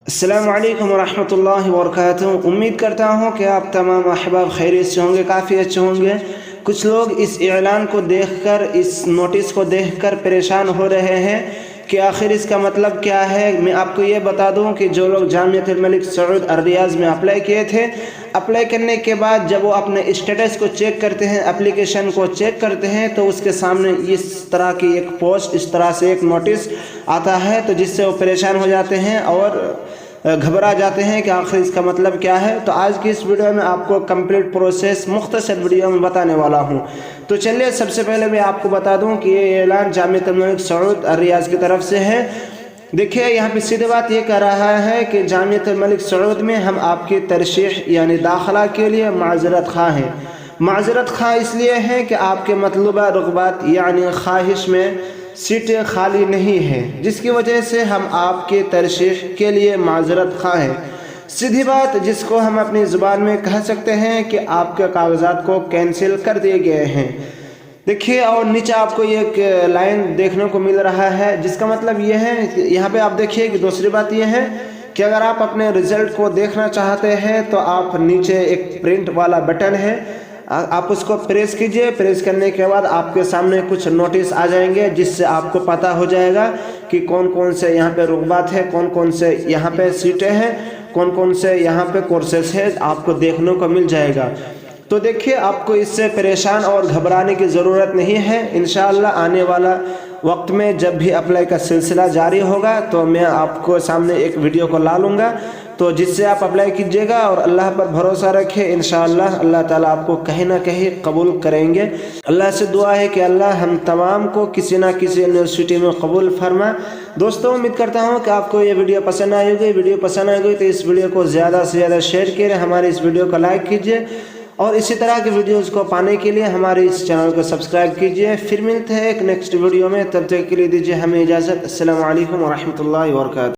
अस्सलामु अलैकुम वरहमतुल्लाहि वबरकातुहू। उम्मीद करता हूँ कि आप तमाम अहबाब खैरियत से होंगे, काफ़ी अच्छे होंगे। कुछ लोग इस ऐलान को देखकर, इस नोटिस को देखकर परेशान हो रहे हैं कि आखिर इसका मतलब क्या है। मैं आपको ये बता दूं कि जो लोग जामिअतुल मलिक सऊद रियाज में अप्लाई किए थे, अप्लाई करने के बाद जब वो अपने स्टेटस को चेक करते हैं, एप्लीकेशन को चेक करते हैं, तो उसके सामने इस तरह की एक पोस्ट, इस तरह से एक नोटिस आता है, तो जिससे वो परेशान हो जाते हैं और घबरा जाते हैं कि आखिर इसका मतलब क्या है। तो आज की इस वीडियो में आपको कंप्लीट प्रोसेस मुख्तसर वीडियो में बताने वाला हूं। तो चलिए, सबसे पहले मैं आपको बता दूं कि ये ऐलान जामिअतुल मलिक सऊद रियाज की तरफ से है। देखिए, यहाँ पे सीधी बात ये कह रहा है कि जामिअतुल मलिक सऊद में हम आपकी तरशीह यानी दाखिला के लिए माजरत खा हैं। माजरत खा इसलिए है कि आपके मतलूबा रग़बात यानी ख्वाहिश में सीटें खाली नहीं हैं, जिसकी वजह से हम आपके तरशीह के लिए माजरत खा हैं। सीधी बात जिसको हम अपनी ज़ुबान में कह सकते हैं कि आपके कागजात को कैंसिल कर दिए गए हैं। देखिए, और नीचे आपको एक लाइन देखने को मिल रहा है, जिसका मतलब ये है, यहाँ पे आप देखिए कि दूसरी बात ये है कि अगर आप अपने रिजल्ट को देखना चाहते हैं तो आप नीचे एक प्रिंट वाला बटन है, आप उसको प्रेस कीजिए। प्रेस करने के बाद आपके सामने कुछ नोटिस आ जाएंगे, जिससे आपको पता हो जाएगा कि कौन कौन से यहाँ पे रुग़बात है, कौन कौन से यहाँ पे सीटें हैं, कौन कौन से यहाँ पे कोर्सेस है, आपको देखने को मिल जाएगा। तो देखिए, आपको इससे परेशान और घबराने की ज़रूरत नहीं है। इंशाअल्लाह आने वाला वक्त में जब भी अप्लाई का सिलसिला जारी होगा तो मैं आपको सामने एक वीडियो को ला लूँगा, तो जिससे आप अप्लाई कीजिएगा और अल्लाह पर भरोसा रखें। इंशाअल्लाह अल्लाह ताला आपको कहीं ना कहीं कबूल करेंगे। अल्लाह से दुआ है कि अल्लाह हम तमाम को किसी ना किसी यूनिवर्सिटी में कबूल फरमा। दोस्तों, उम्मीद करता हूँ कि आपको ये वीडियो पसंद आई होगी। वीडियो पसंद आई होगी तो इस वीडियो को ज़्यादा से ज़्यादा शेयर कीजिए, हमारे इस वीडियो को लाइक कीजिए और इसी तरह के वीडियोज़ को पाने के लिए हमारे इस चैनल को सब्सक्राइब कीजिए। फिर मिलते हैं एक नेक्स्ट वीडियो में, तब तक के लिए दीजिए हमें इजाज़त। अस्सलामु अलैकुम वरहमतुल्लाहि वबरकातुहू।